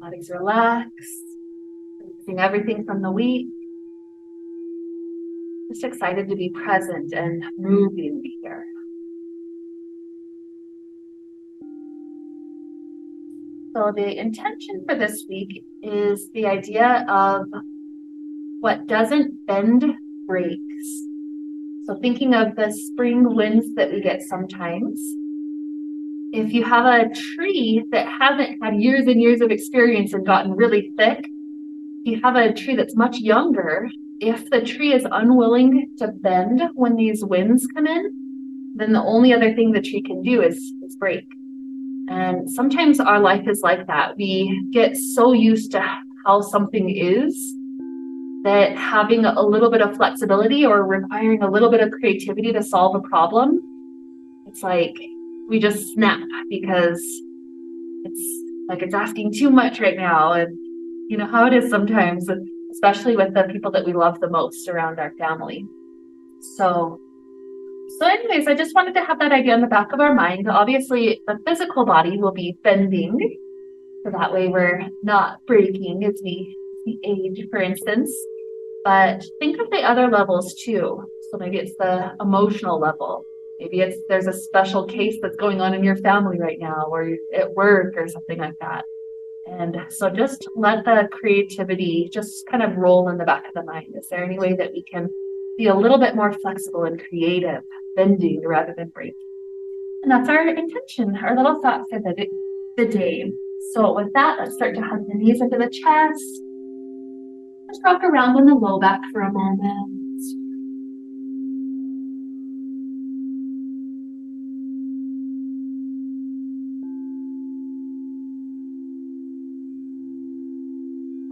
Body's relaxed, releasing everything from the week. Just excited to be present and moving here. So the intention for this week is the idea of what doesn't bend breaks. So thinking of the spring winds that we get sometimes, if you have a tree that hasn't had years and years of experience and gotten really thick, if you have a tree that's much younger, if the tree is unwilling to bend when these winds come in, then the only other thing the tree can do is break. And sometimes our life is like that. We get so used to how something is that having a little bit of flexibility or requiring a little bit of creativity to solve a problem, it's like we just snap because it's like it's asking too much right now. And you know how it is sometimes, especially with the people that we love the most around our family. So anyways, I just wanted to have that idea in the back of our mind. Obviously, the physical body will be bending, so that way we're not breaking as we age, for instance. But think of the other levels too. So maybe it's the emotional level. Maybe it's there's a special case that's going on in your family right now, or at work or something like that. And so just let the creativity just kind of roll in the back of the mind. Is there any way that we can be a little bit more flexible and creative, bending rather than breaking? And that's our intention, our little thought for the day. So with that, let's start to hug the knees into the chest. Just rock around on the low back for a moment.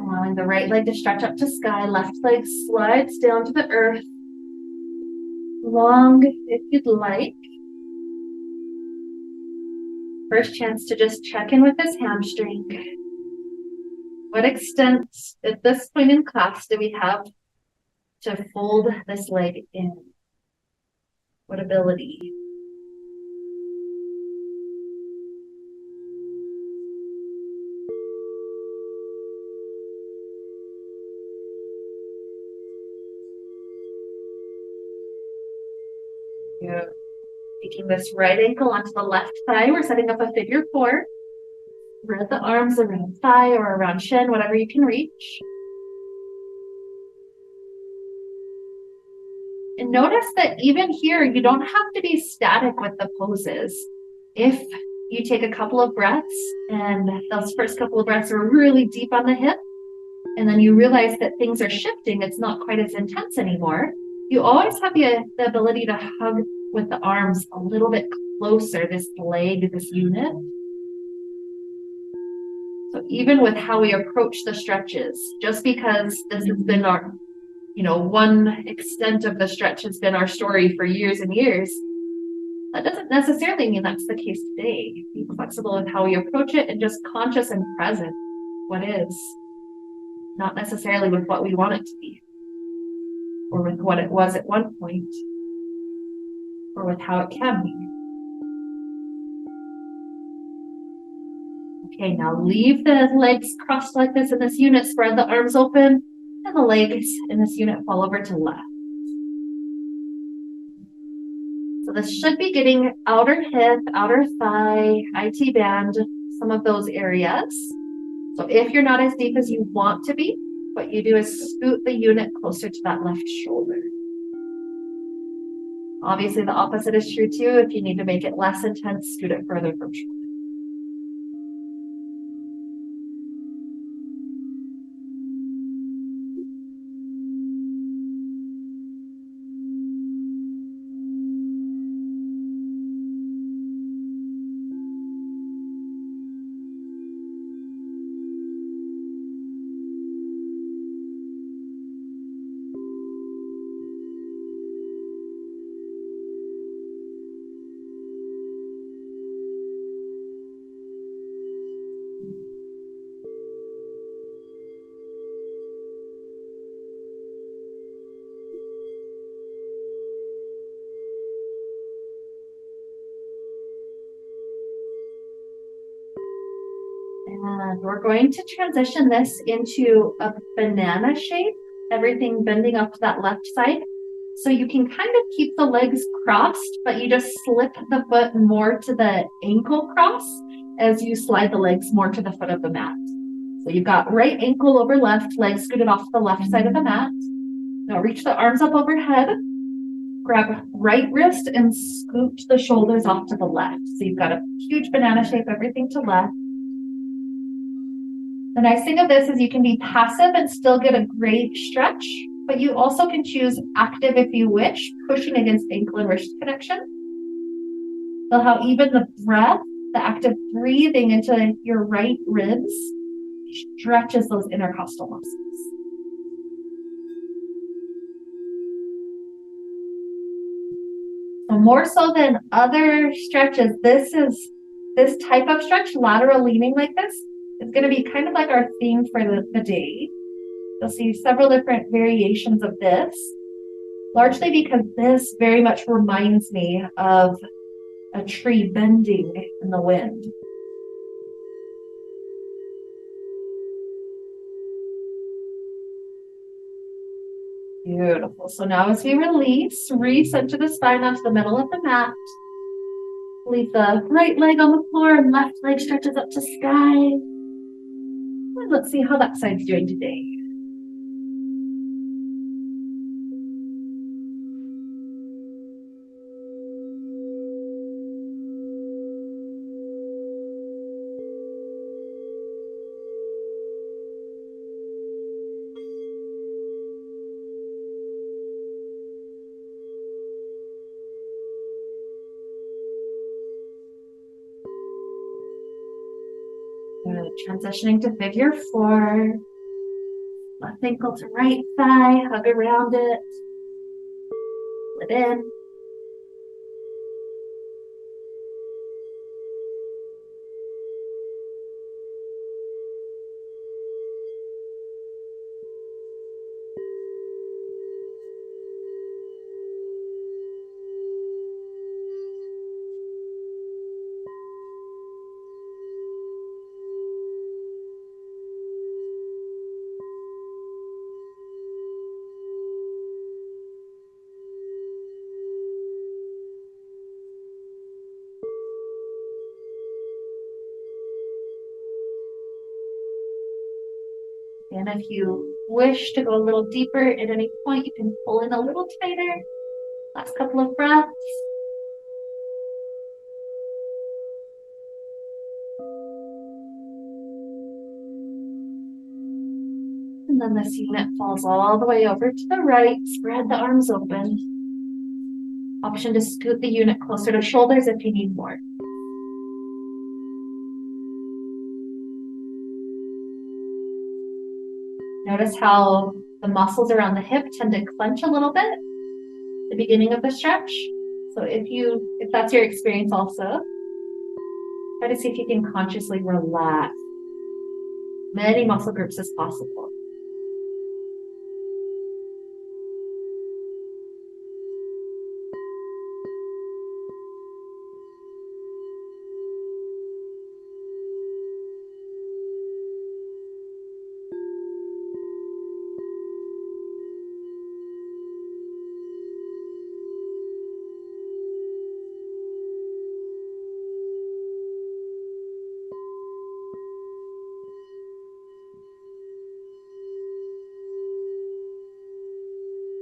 Allowing the right leg to stretch up to sky, left leg slides down to the earth. Long if you'd like. First chance to just check in with this hamstring. What extent at this point in class do we have to fold this leg in? What ability? Yeah. Taking this right ankle onto the left thigh, we're setting up a figure four. Spread the arms around thigh or around shin, whatever you can reach. And notice that even here, you don't have to be static with the poses. If you take a couple of breaths and those first couple of breaths are really deep on the hip, and then you realize that things are shifting, it's not quite as intense anymore, you always have the ability to hug with the arms a little bit closer, this leg, this unit. So even with how we approach the stretches, just because this has been our, one extent of the stretch has been our story for years and years, that doesn't necessarily mean that's the case today. Be flexible with how we approach it and just conscious and present what is, not necessarily with what we want it to be, or with what it was at one point, or with how it can be. Okay, now leave the legs crossed like this in this unit, spread the arms open, and the legs in this unit fall over to left. So this should be getting outer hip, outer thigh, IT band, some of those areas. So if you're not as deep as you want to be, what you do is scoot the unit closer to that left shoulder. Obviously, the opposite is true too. If you need to make it less intense, scoot it further from shoulder. And we're going to transition this into a banana shape, everything bending up to that left side. So you can kind of keep the legs crossed, but you just slip the foot more to the ankle cross as you slide the legs more to the foot of the mat. So you've got right ankle over left, legs scooted off to the left side of the mat. Now reach the arms up overhead, grab right wrist and scoot the shoulders off to the left. So you've got a huge banana shape, everything to left. The nice thing of this is you can be passive and still get a great stretch, but you also can choose active if you wish, pushing against ankle and wrist connection. Feel how even the breath, the active breathing into your right ribs stretches those intercostal muscles. So more so than other stretches, this type of stretch, lateral leaning like this, is going to be kind of like our theme for the day. You'll see several different variations of this, largely because this very much reminds me of a tree bending in the wind. Beautiful. So now as we release, recenter the spine onto the middle of the mat. Leave the right leg on the floor and left leg stretches up to sky. And let's see how that side's doing today. Good. Transitioning to figure four. Left ankle to right thigh, hug around it. Pull it in. And if you wish to go a little deeper at any point, you can pull in a little tighter. Last couple of breaths. And then this unit falls all the way over to the right. Spread the arms open. Option to scoot the unit closer to shoulders if you need more. Notice how the muscles around the hip tend to clench a little bit at the beginning of the stretch. So if that's your experience also, try to see if you can consciously relax many muscle groups as possible.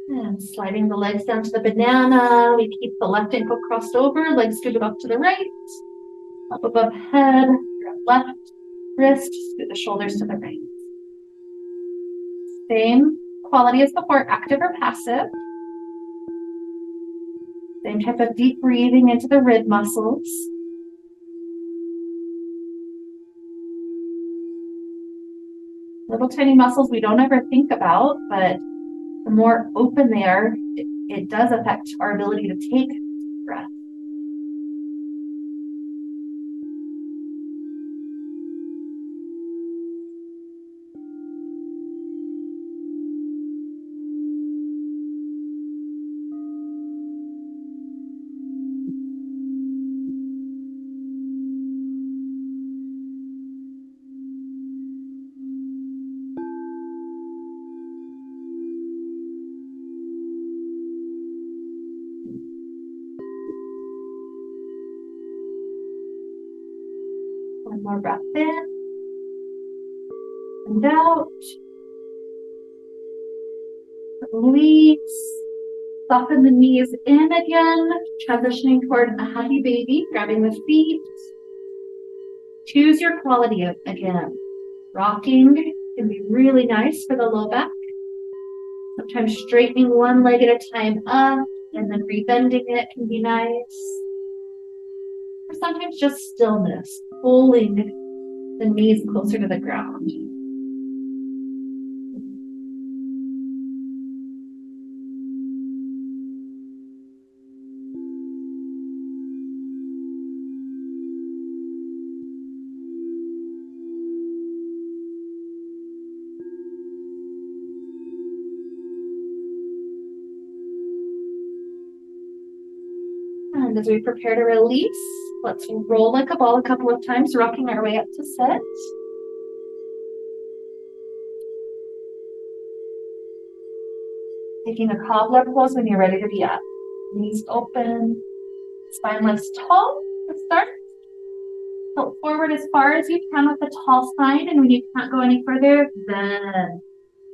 And sliding the legs down to the banana. We keep the left ankle crossed over, legs scooted up to the right. Up above head, grab left wrist, scoot the shoulders to the right. Same quality as before, active or passive. Same type of deep breathing into the rib muscles. Little tiny muscles we don't ever think about, but the more open they are, it does affect our ability to take breath. One more breath in and out. Release. Soften the knees in again, transitioning toward a happy baby, grabbing the feet. Choose your quality again. Rocking can be really nice for the low back. Sometimes straightening one leg at a time up and then rebending it can be nice. Or sometimes just stillness, pulling the knees closer to the ground. And as we prepare to release, let's roll like a ball a couple of times, rocking our way up to sit. Taking a cobbler pose when you're ready to be up. Knees open, spine lifts tall to start. Tilt forward as far as you can with the tall spine, and when you can't go any further, then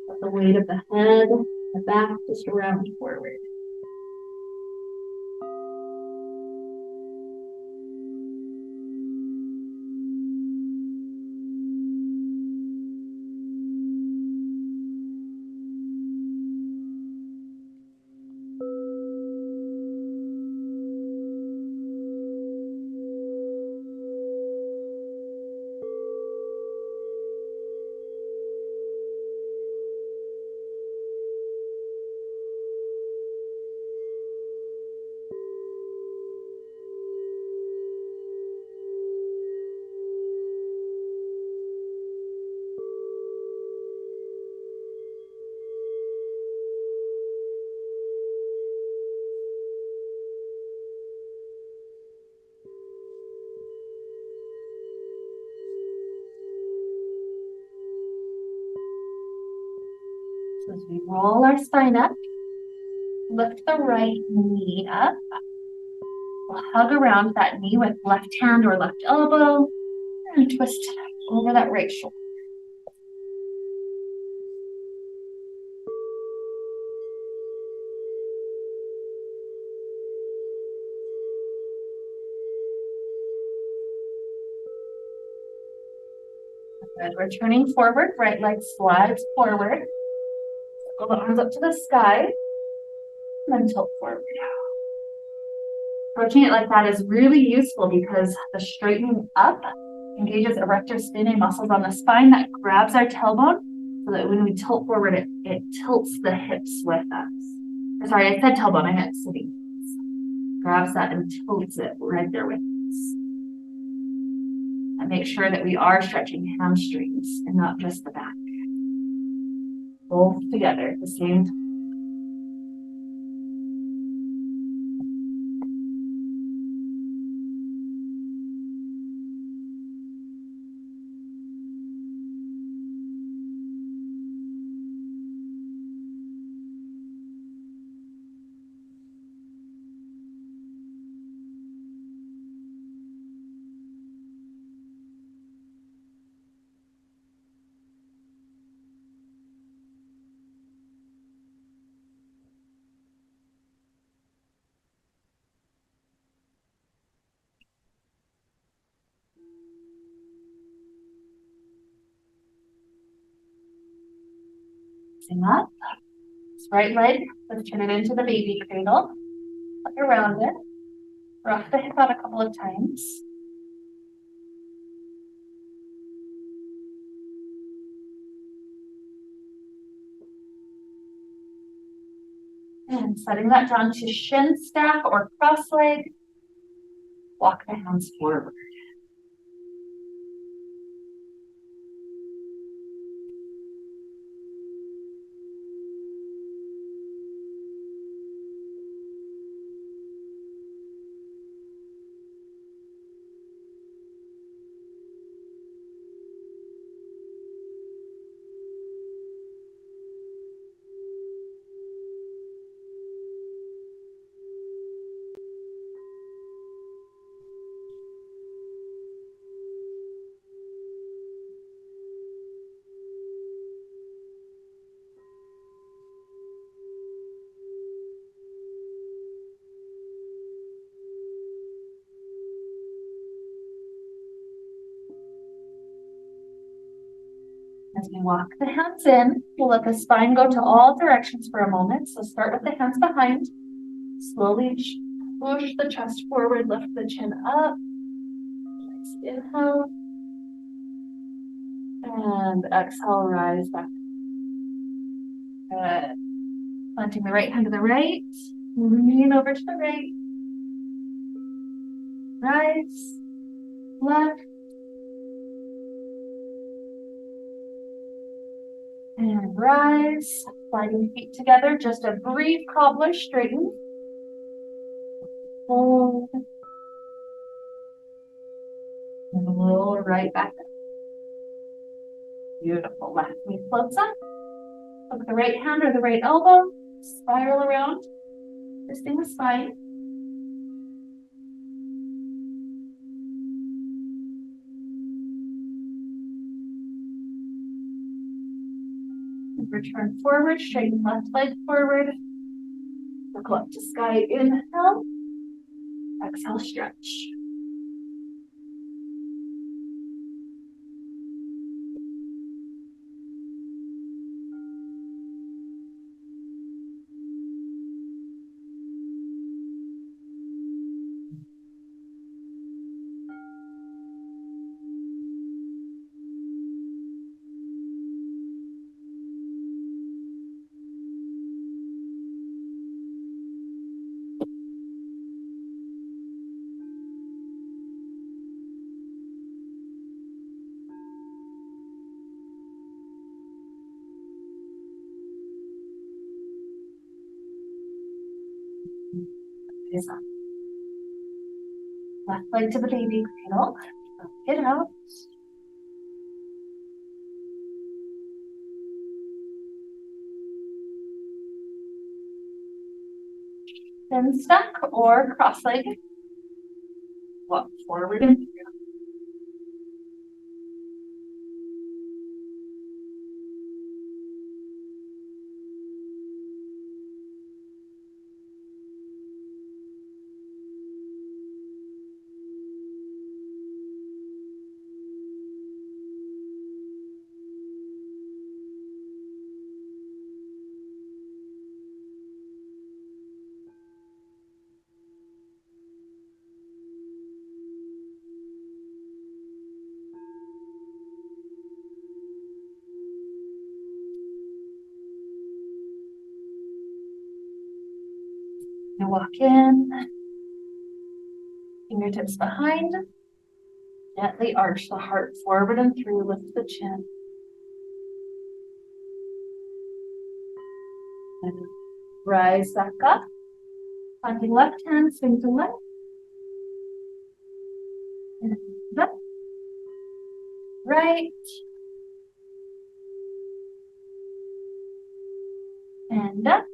let the weight of the head, the back just round forward. So as we roll our spine up, lift the right knee up. We'll hug around that knee with left hand or left elbow and twist over that right shoulder. Good. We're turning forward, right leg slides forward. Circle the arms up to the sky, and then tilt forward. Approaching it like that is really useful because the straightening up engages erector spinae muscles on the spine that grabs our tailbone so that when we tilt forward, it tilts the hips with us. Sorry, I said tailbone, I meant sitting. Grabs that and tilts it right there with us. And make sure that we are stretching hamstrings and not just the back. Both together at the same time. Up. This right leg, let's turn it into the baby cradle. Look around it. Rock the hip out a couple of times. And setting that down to shin stack or cross leg. Walk the hands forward. As we walk the hands in, we'll let the spine go to all directions for a moment. So start with the hands behind. Slowly push the chest forward, lift the chin up. Nice inhale. And exhale, rise back. Good. Planting the right hand to the right. Lean over to the right. Rise. Left. And rise. Sliding feet together. Just a brief cobbler straighten. Hold. And roll right back up. Beautiful. Left knee floats up. Hook the right hand or the right elbow. Spiral around. Twisting the spine. And return forward. Straighten left leg forward. Circle up to sky. Inhale. Exhale, stretch. Left leg to the baby cradle. Get out. Then stuck or cross-legged. Walk forward and through. And walk in. Fingertips behind. Gently arch the heart forward and through. Lift the chin. And rise back up. Planting left hand, swing to left. And up. Right. And up.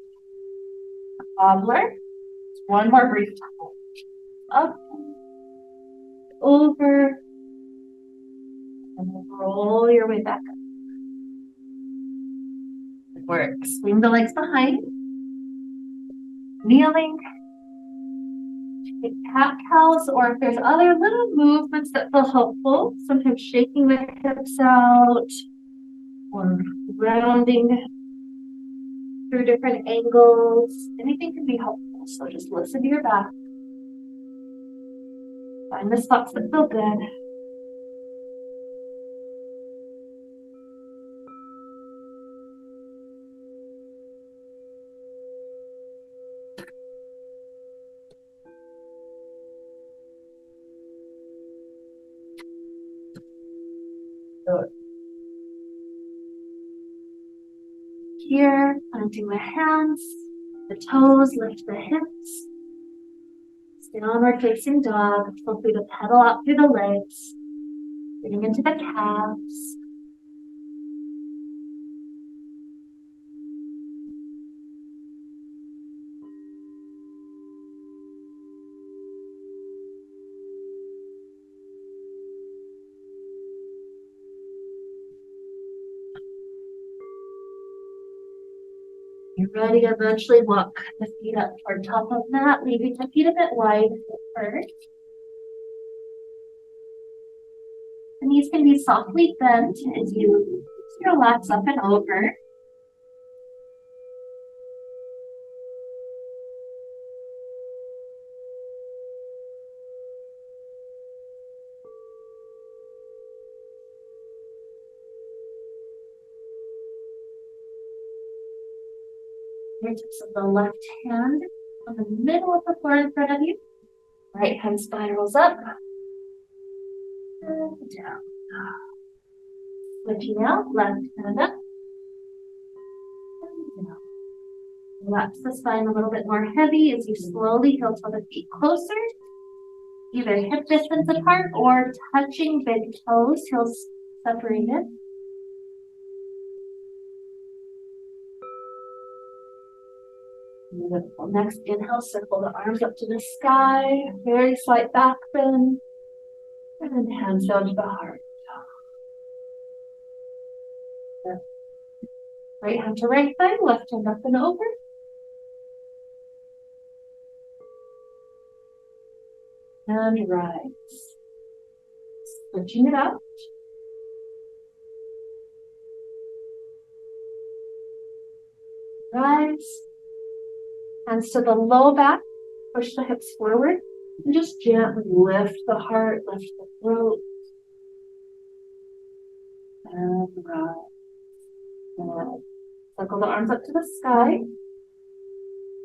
Cobbler. One more brief hold. Up. Over. And roll your way back up. Good work. Swing the legs behind. Kneeling. Take cat-cows, or if there's other little movements that feel helpful, sometimes shaking the hips out or rounding through different angles. Anything can be helpful, so just listen to your back. Find the spots that feel good. Good. Here, planting the hands, the toes, lift the hips. Downward facing dog. Feel free to pedal out through the legs, getting into the calves. You're ready to eventually walk the feet up toward top of mat, leaving the feet a bit wide first. The knees can be softly bent as you relax up and over. Fingertips of the left hand on the middle of the floor in front of you. Right hand spirals up and down. Switching out, left hand up and down. Relax the spine a little bit more heavy as you slowly heel toe the feet closer, either hip distance apart or touching big toes, heels separated. Beautiful. Next inhale, circle the arms up to the sky, very slight back bend, and then hands down to the heart. Right hand to right thigh, left hand up and over. And rise. Switching it out. Rise. Hands to the low back, push the hips forward, and just gently lift the heart, lift the throat. And rise. And circle the arms up to the sky.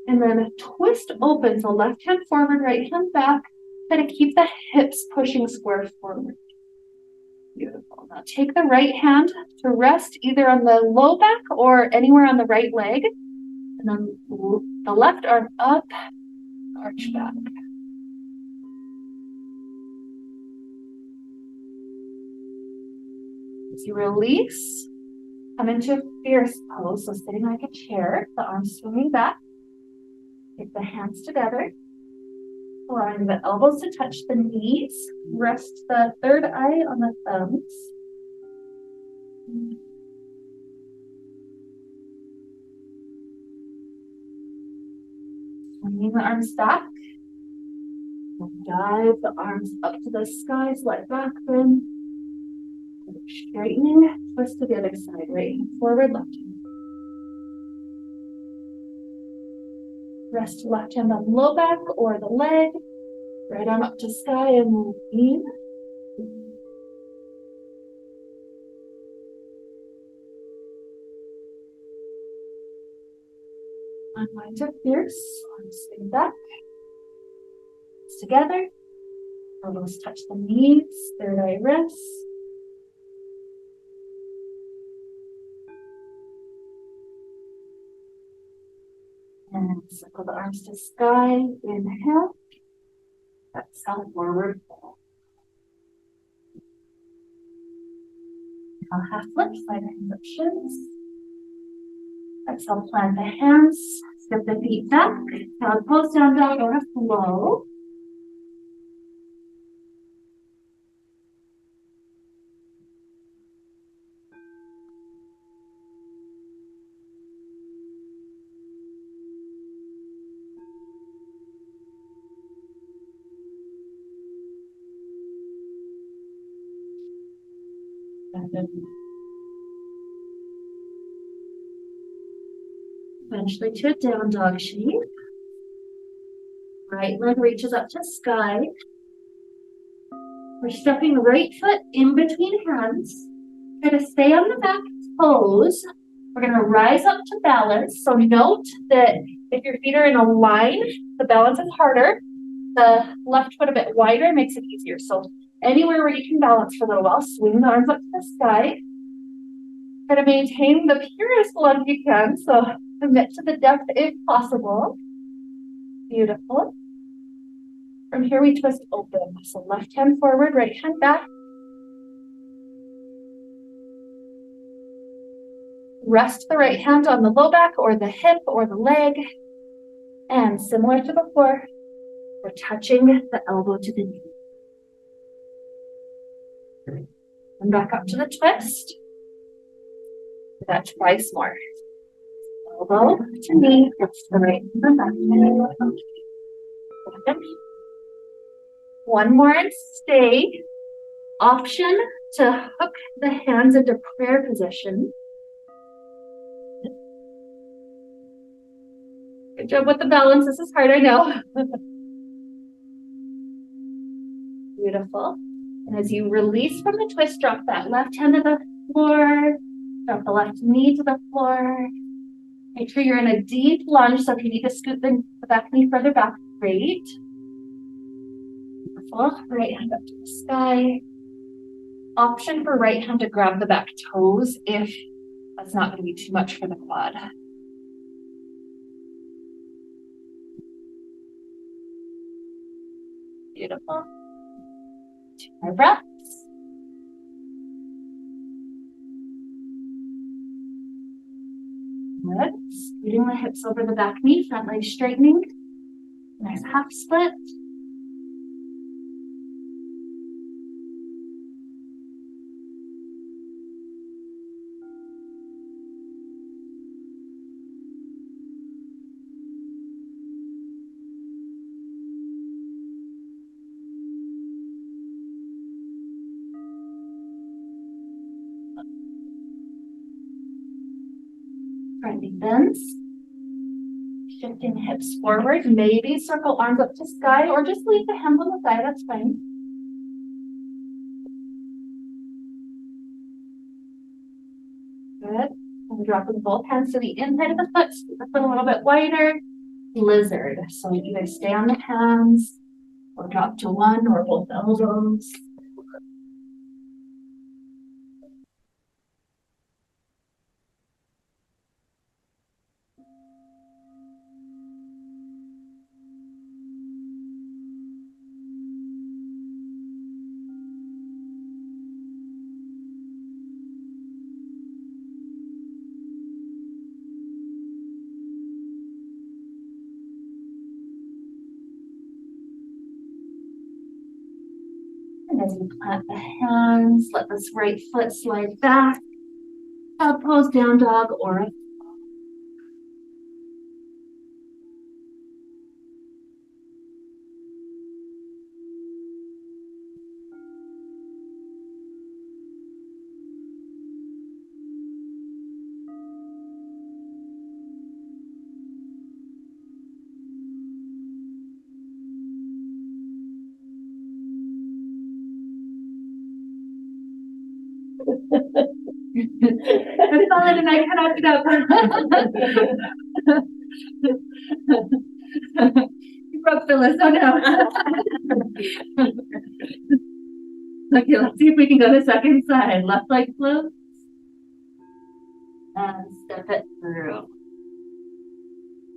And then twist open, so left hand forward, right hand back. Kind of keep the hips pushing square forward. Beautiful. Now take the right hand to rest either on the low back or anywhere on the right leg. And then the left arm up, arch back. As you release, come into a fierce pose, so sitting like a chair, the arms swinging back. Take the hands together, allowing the elbows to touch the knees. Rest the third eye on the thumbs. Swinging the arms back. Dive the arms up to the sky, slight back bend. Straightening, twist to the other side. Right hand forward, left hand. Rest left hand on low back or the leg. Right arm up to sky and move in. Unwind to fierce. Arms swing back. Together. Elbows touch the knees. Third eye rest. And circle the arms to sky. Inhale. Exhale, forward fold. Inhale, half lift, side hands up shins. Exhale, plant the hands. Step the feet back. Child pose, down dog or flow. Eventually to a down dog shape. Right leg reaches up to sky. We're stepping right foot in between hands. Try to stay on the back toes. We're going to rise up to balance. So note that if your feet are in a line, the balance is harder. The left foot a bit wider makes it easier. So anywhere where you can balance for a little while, swing the arms up to the sky. Try to maintain the purest lunge you can. So commit to the depth if possible. Beautiful. From here, we twist open. So left hand forward, right hand back. Rest the right hand on the low back or the hip or the leg. And similar to before, we're touching the elbow to the knee. And back up to the twist. Do that twice more. Elbow to knee, lift the right hand back. One more and stay. Option to hook the hands into prayer position. Good job with the balance. This is hard, I know. Beautiful. And as you release from the twist, drop that left hand to the floor. Drop the left knee to the floor. Make sure you're in a deep lunge. So if you need to scoot the back knee further back, great. Beautiful. Right hand up to the sky. Option for right hand to grab the back toes if that's not going to be too much for the quad. Beautiful. 2 more breaths. Good. Scooting the hips over the back knee, front leg straightening. Nice half split. Front knee bends. Shifting hips forward. Maybe circle arms up to sky or just leave the hands on the side. That's fine. Good. And dropping both hands to the inside of the foot. Scoop the foot a little bit wider. Lizard. So you either stay on the hands or drop to one or both elbows. And as you plant the hands, let this right foot slide back. Up pose, down dog, or a I saw it and I cannot get up. You broke Phyllis. Oh no. Okay, let's see if we can go to second side. Left leg floats. And step it through.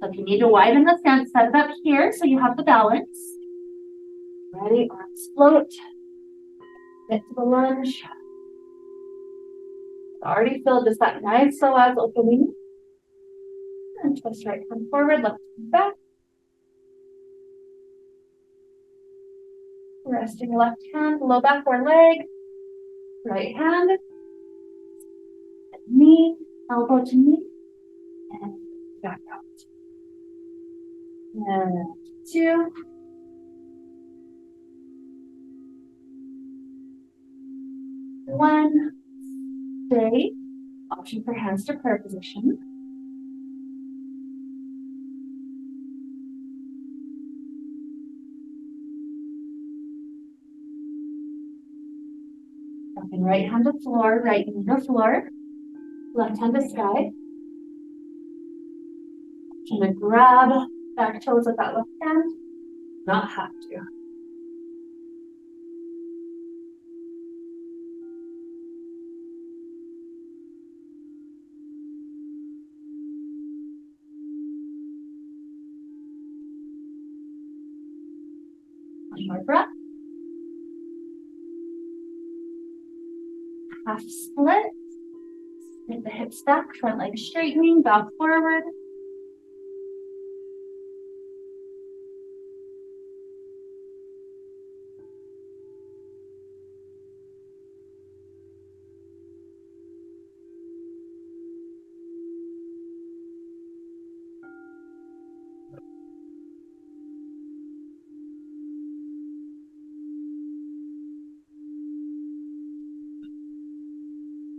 So if you need to widen the stance, set it up here so you have the balance. Ready, arms float. Get to the lunge. Already filled just that nice psoas opening. And twist right arm forward, left arm back. Resting left hand, low back or leg. Right hand. Knee, elbow to knee. And back out. And 2. 1. Stay. Option for hands to prayer position. Dropping right hand to floor, right knee to floor. Left hand to sky. Option to grab back toes with that left hand. Not have to. One more breath. Half split. Get the hips back, front leg straightening, bow forward.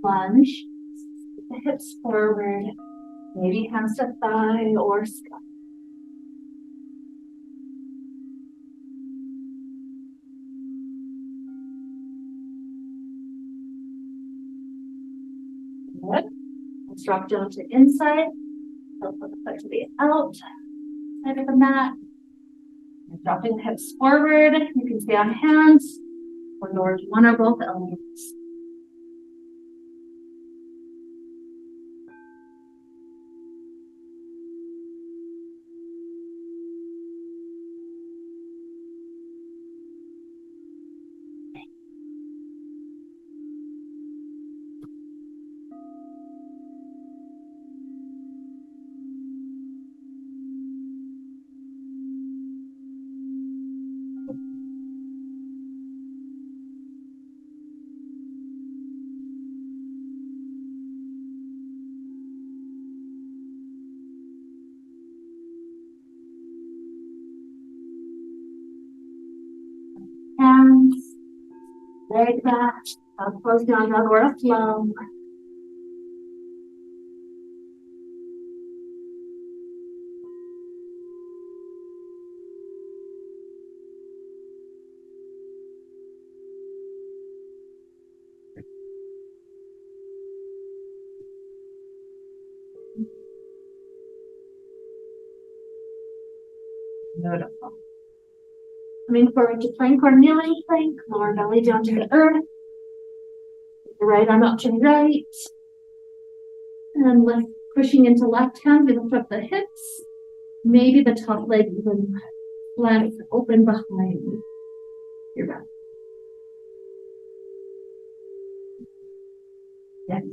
lunge. The hips forward, maybe hands to thigh or sky. Good. Let's drop down to inside. Put the foot to the outside of the mat. And dropping the hips forward. You can stay on hands or lower to one or both elbows. Hands, leg back, close down, dog or a flow. Beautiful. Coming forward to plank or kneeling plank, lower belly down to the earth. The right arm out to the right. And lift, pushing into left hand, we lift up the hips. Maybe the top leg even flat open behind your back. Yes.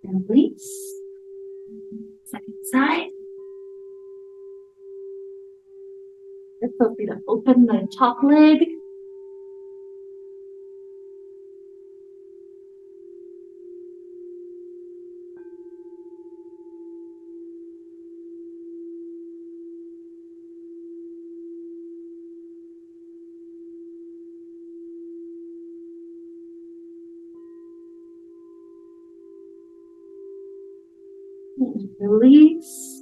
And release. Second side. Feel free to open the top leg. Release.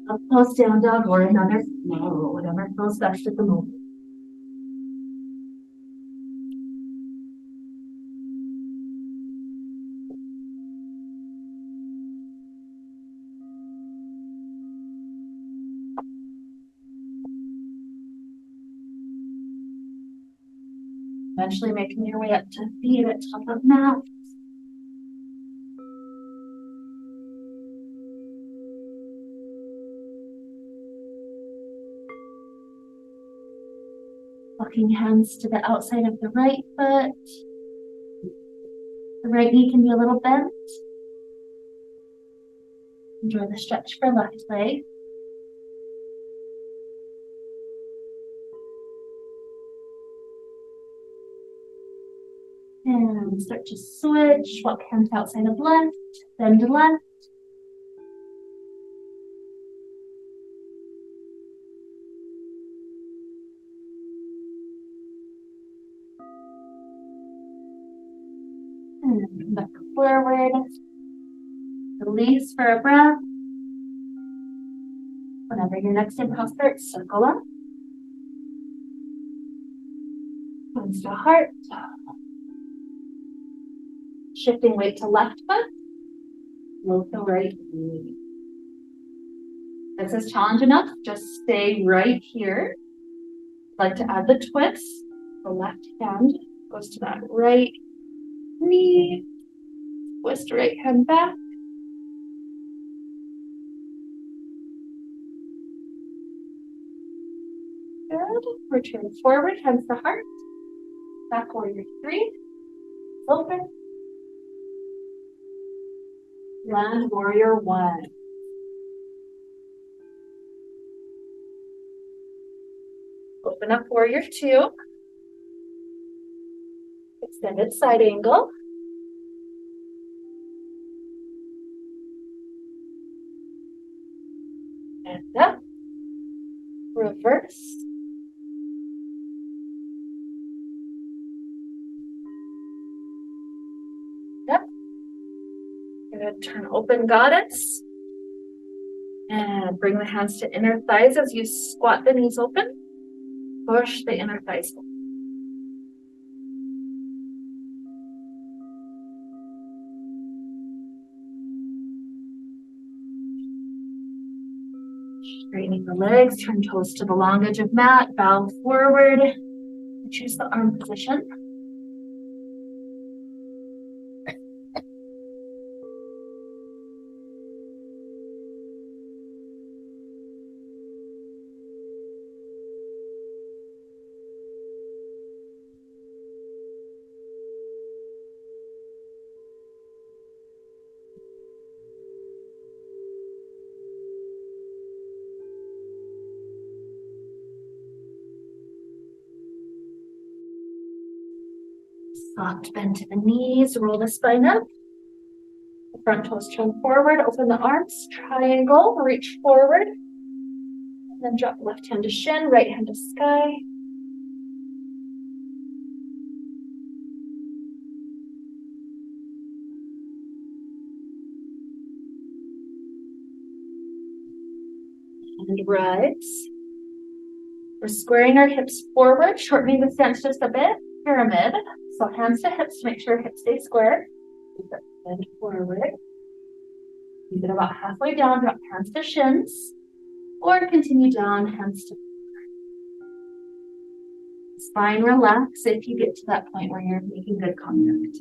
Up, close down dog or another flow, whatever feels best at the moment. Eventually making your way up to feet at top of mat. Walking hands to the outside of the right foot. The right knee can be a little bent. Enjoy the stretch for left leg. And start to switch. Walk hands outside of left, bend to left. And come back forward. Release for a breath. Whenever your next inhale starts, circle up. Hands to heart. Shifting weight to left foot. Float the right knee. If this is challenge enough, just stay right here. I'd like to add the twist. The left hand goes to that right knee. Twist right hand back. Good. Return forward, hands to heart. Back warrior 3. Open. Land warrior 1. Open up warrior 2. Extended side angle. And up. Reverse. Up. Good. Turn open, goddess. And bring the hands to inner thighs as you squat the knees open. Push the inner thighs open. Straightening the legs, turn toes to the long edge of mat, bow forward. Choose the arm position. Soft bend to the knees, roll the spine up. The front toes turn forward, open the arms, triangle, reach forward. And then drop left hand to shin, right hand to sky. And rise. We're squaring our hips forward, shortening the stance just a bit. Pyramid. So hands to hips to make sure hips stay square. Bend forward. Keep it about halfway down, drop hands to shins. Or continue down, hands to spine relax if you get to that point where you're making good contact.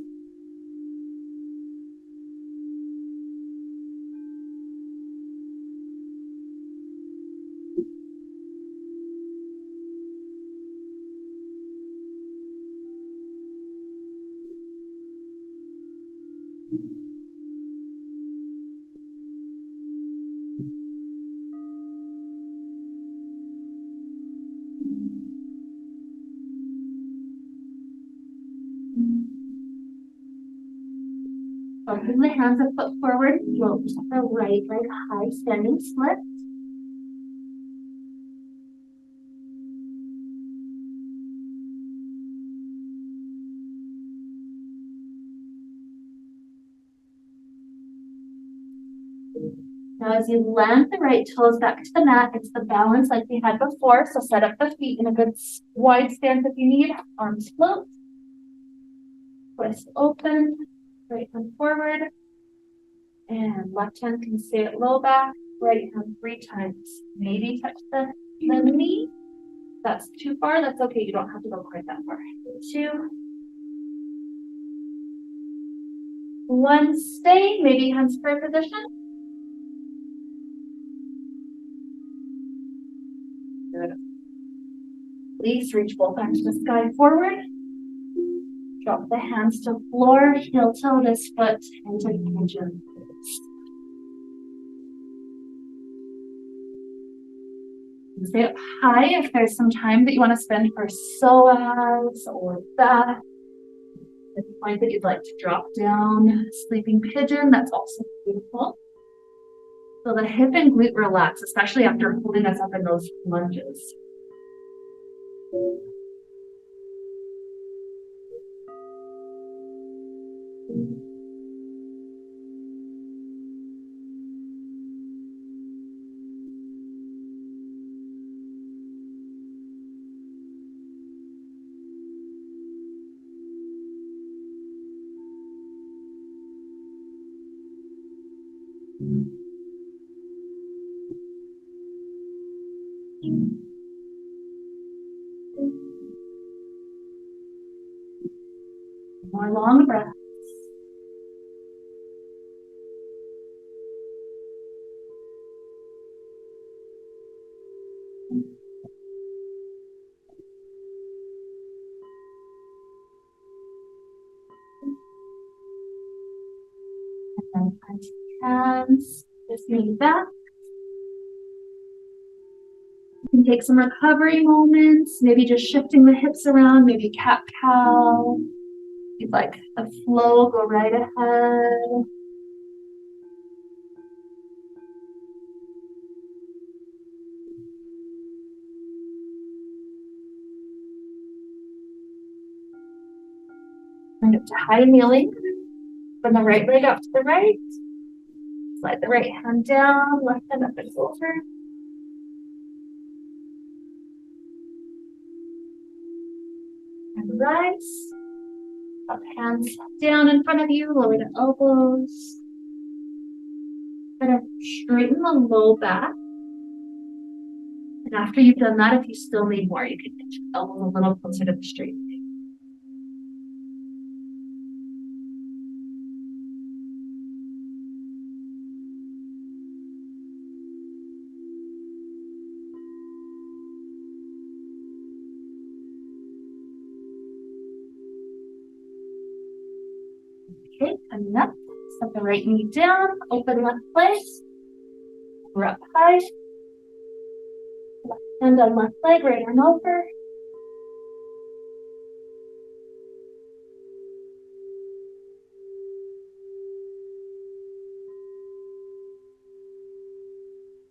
Bring the hands a foot forward, float the right leg high, standing split. Now as you land the right toes back to the mat, it's the balance like we had before. So set up the feet in a good wide stance if you need. Arms float. Twist open. Right hand forward. And left hand can stay at low back. Right hand 3 times. Maybe touch the knee. If that's too far, that's okay. You don't have to go quite that far. 2. 1, stay. Maybe hands prayer position. Good. Please reach both arms to the sky forward. Drop the hands to floor, heel toe this foot into pigeon. Stay up high if there's some time that you want to spend for psoas or back. If you find that you'd like to drop down, sleeping pigeon, that's also beautiful. So the hip and glute relax, especially after holding us up in those lunges. More long breaths. And then hands, just knee back. You can take some recovery moments, maybe just shifting the hips around, maybe cat-cow. If you'd like the flow, go right ahead. Find up to high kneeling. Bring the right leg up to the right. Slide the right hand down, left hand up and over. And rise. Up hands down in front of you, lower the elbows. Kind of straighten the low back. And after you've done that, if you still need more, you can pitch the elbows a little closer to the straight leg. Okay, coming up. Set the right knee down, open left leg. We're up high. Left hand on left leg, right arm over.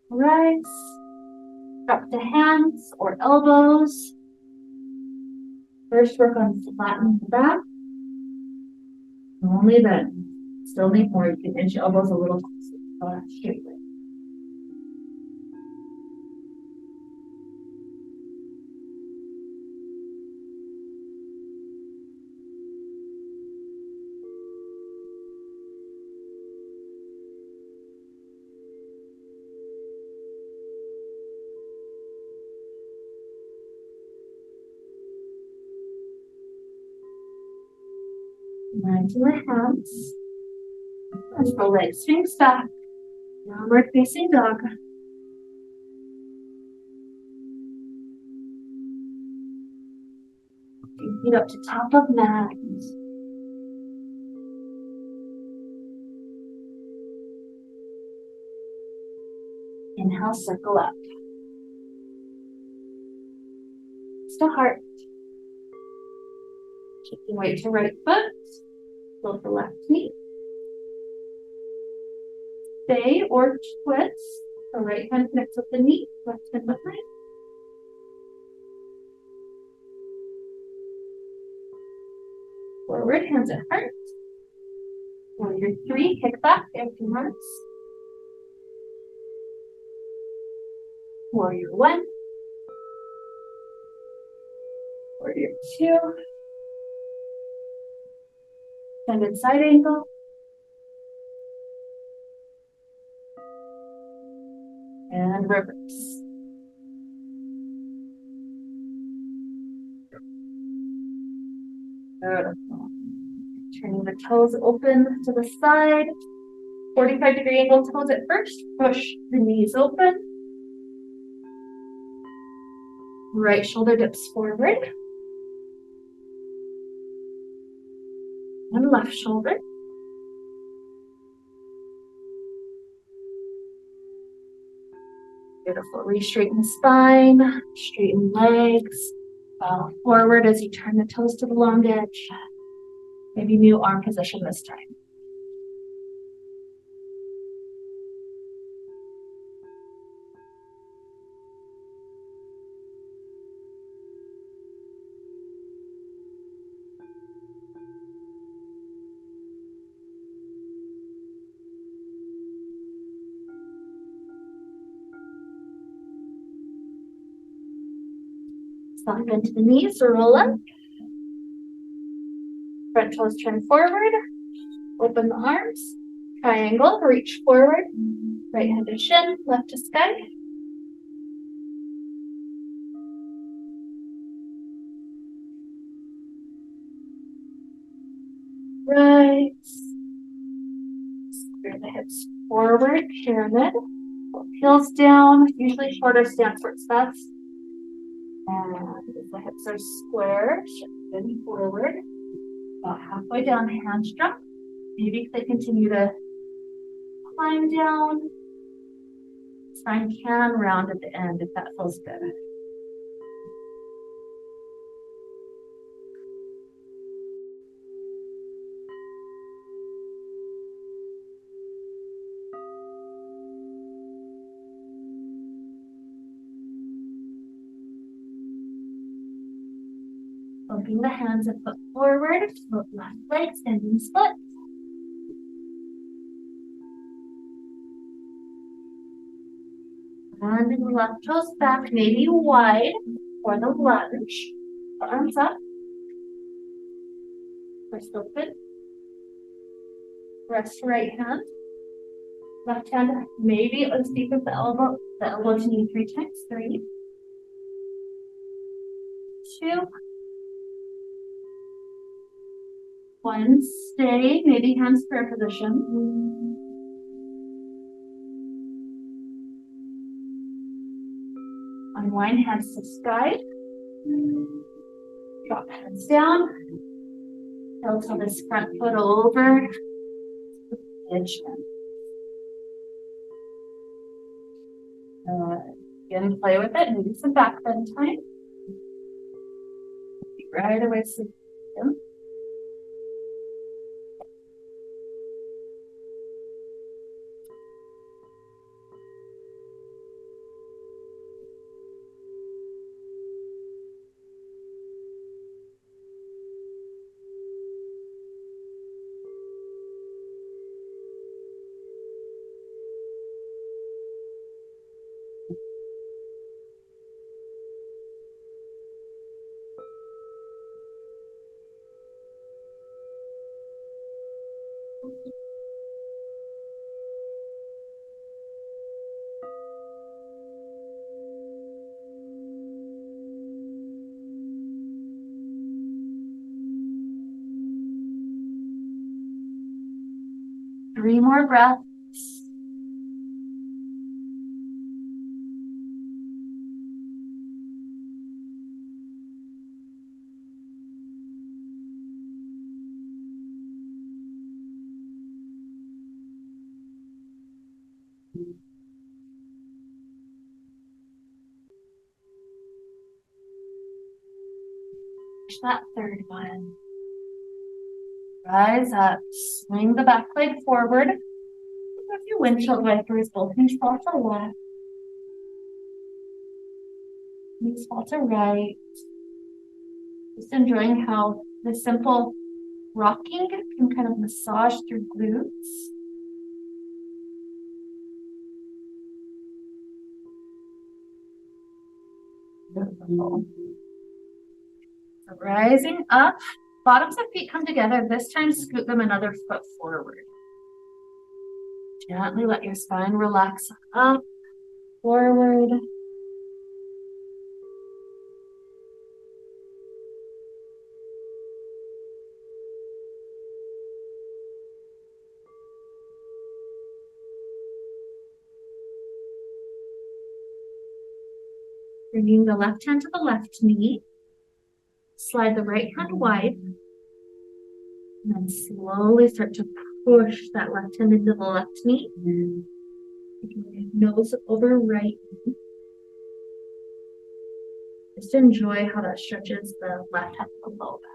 Rise. Drop the hands or elbows. First work on flattening the back. Only then. Still need more. You can inch your elbows a little closer to the straight leg. Land to the hands. And the leg swings back. Downward facing dog. Feet up to top of mat. Inhale, circle up. To heart. Shifting weight to right foot. Tilt the left knee. Stay or twist. The right hand connects with the knee, left hand behind. Forward, hands at heart. Warrior 3, kick back, empty arms. Warrior 1. Warrior 2. Extended side angle. And reverse. Beautiful. Turning the toes open to the side. 45-degree angle toes at first. Push the knees open. Right shoulder dips forward. And left shoulder. Beautiful. Re-straighten the spine, straighten legs. Bow forward as you turn the toes to the long edge. Maybe new arm position this time. Slide into the knees, roll up. Front toes turn forward. Open the arms. Triangle, reach forward. Right hand to shin, left to sky. Right. Square the hips forward, pyramid. Heels down, usually shorter stance works best. And the hips are square, shifting forward. About halfway down, hands drop. Maybe they continue to climb down. Spine can round at the end if that feels good. Flipping the hands a foot forward, float left leg, standing split. And the left toes back, maybe wide for the lunge. Arms up. Twist open. Rest right hand. Left hand maybe as deep as the elbow to knee 3 times. 3, 2, 1. Stay, maybe hands prayer position. Unwind, hands to sky. Drop hands down. Tilt this front foot over. Edge. Again, play with it. Maybe some back bend time. Right away, sit down. Three more breaths. That third one. Rise up, swing the back leg forward. If your windshield wipers, both knees fall to left. Knees fall to right. Just enjoying how the simple rocking can kind of massage through glutes. Beautiful. So rising up, bottoms of feet come together. This time, scoot them another foot forward. Gently let your spine relax up, forward. Bringing the left hand to the left knee. Slide the right hand wide. And then slowly start to push that left hand into the left knee. Nose over right knee. Just enjoy how that stretches the left half of the low back.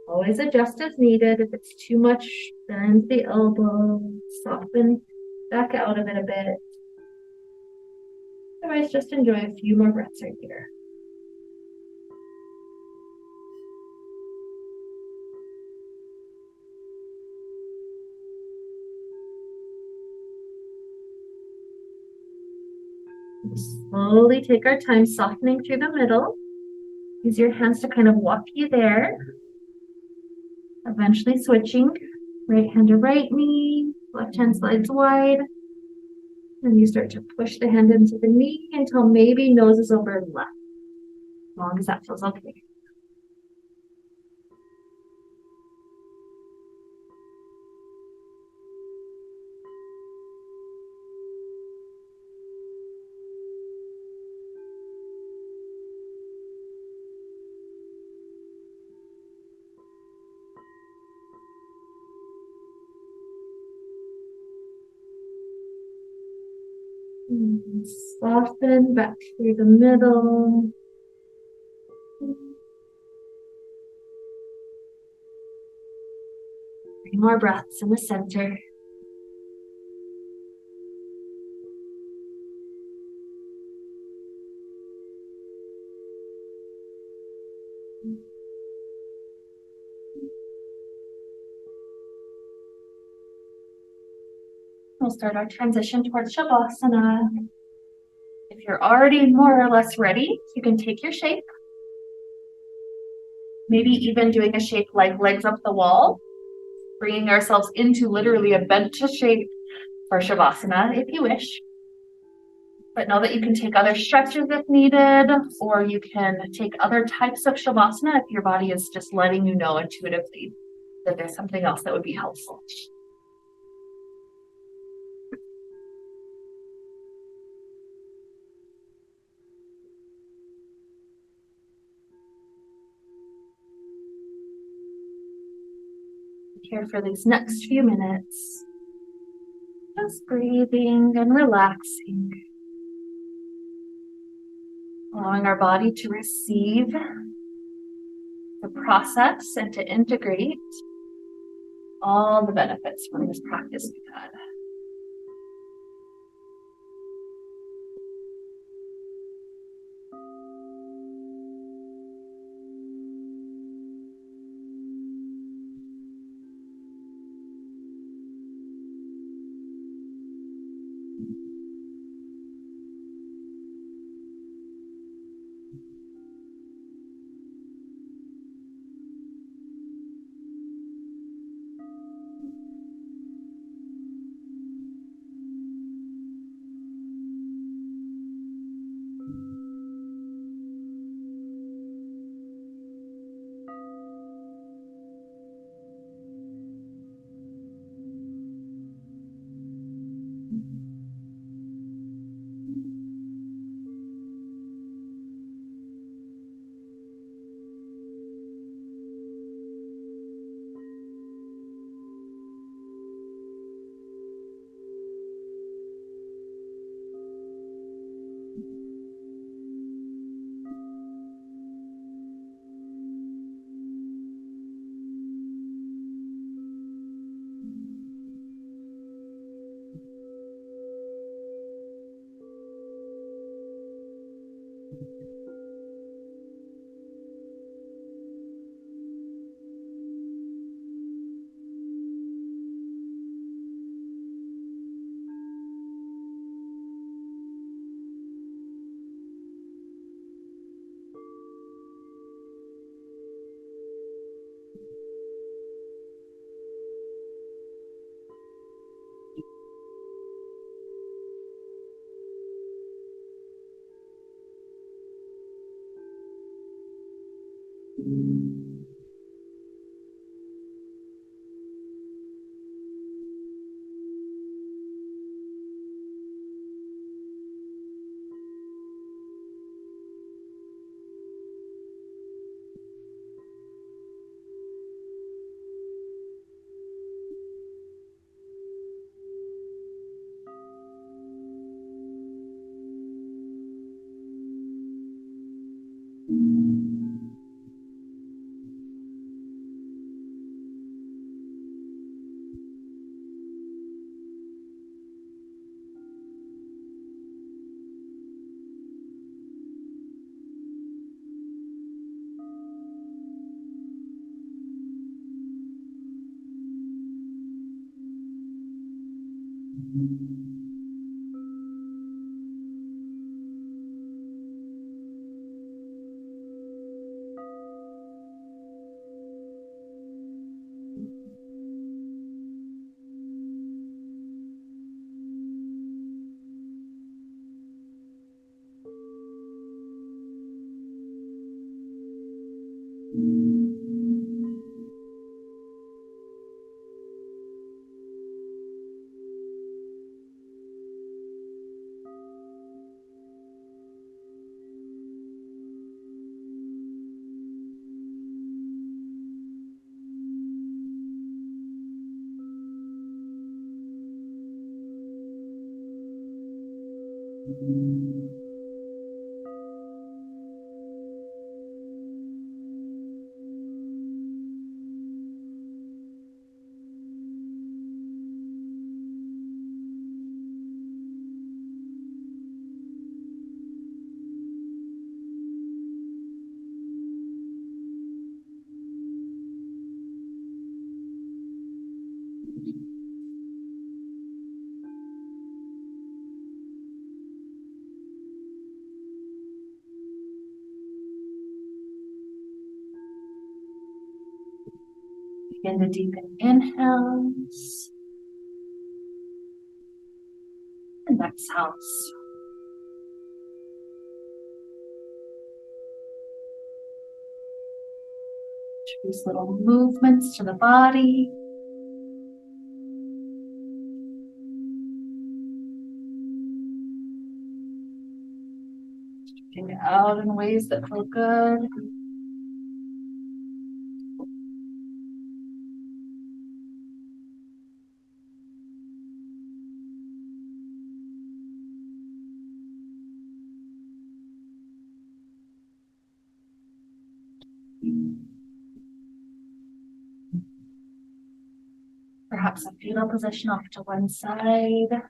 Always adjust as needed. If it's too much, bend the elbow, soften back out of it a bit. Otherwise, just enjoy a few more breaths right here. Slowly take our time softening through the middle. Use your hands to kind of walk you there. Eventually switching right hand to right knee, left hand slides wide. And you start to push the hand into the knee until maybe nose is over left. As long as that feels okay. And soften back through the middle. 3 more breaths in the center. We'll start our transition towards Shavasana. If you're already more or less ready, you can take your shape. Maybe even doing a shape like legs up the wall, bringing ourselves into literally a bent shape for Shavasana if you wish. But know that you can take other stretches if needed, or you can take other types of Shavasana if your body is just letting you know intuitively that there's something else that would be helpful. Here for these next few minutes, just breathing and relaxing, allowing our body to receive the process and to integrate all the benefits from this practice we've had. Begin to deepen inhales and exhales. Introduce little movements to the body. Stretching out in ways that feel good. Perhaps a fetal position off to one side.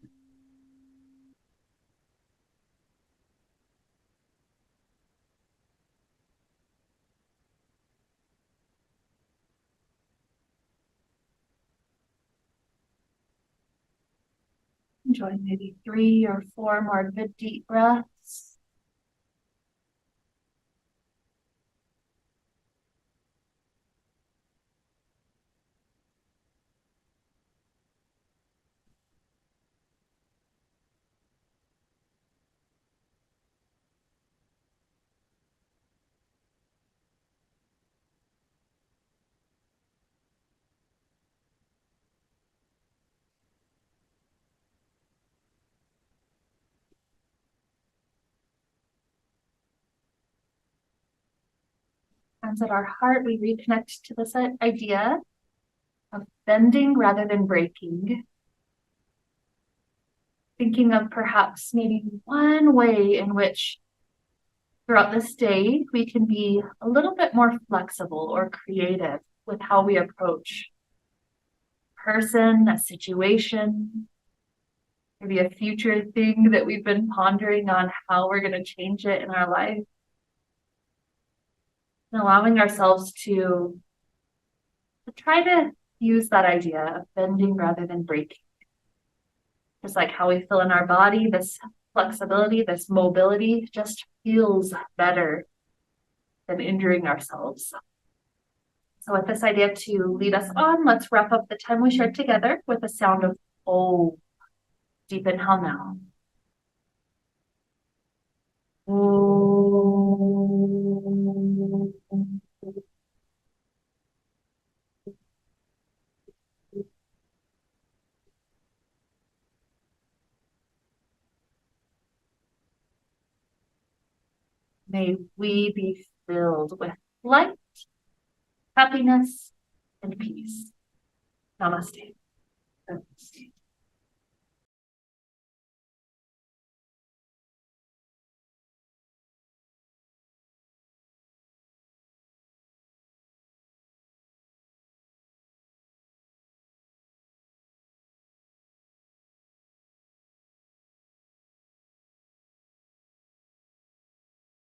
Enjoy maybe 3 or 4 more good deep breaths. Hands at our heart, we reconnect to this idea of bending rather than breaking. Thinking of perhaps maybe one way in which throughout this day we can be a little bit more flexible or creative with how we approach a person, a situation, maybe a future thing that we've been pondering on how we're going to change it in our life. And allowing ourselves to try to use that idea of bending rather than breaking. Just like how we feel in our body, this flexibility, this mobility just feels better than injuring ourselves. So with this idea to lead us on, let's wrap up the time we shared together with the sound of O. Deep inhale now. May we be filled with light, happiness, and peace. Namaste. Namaste.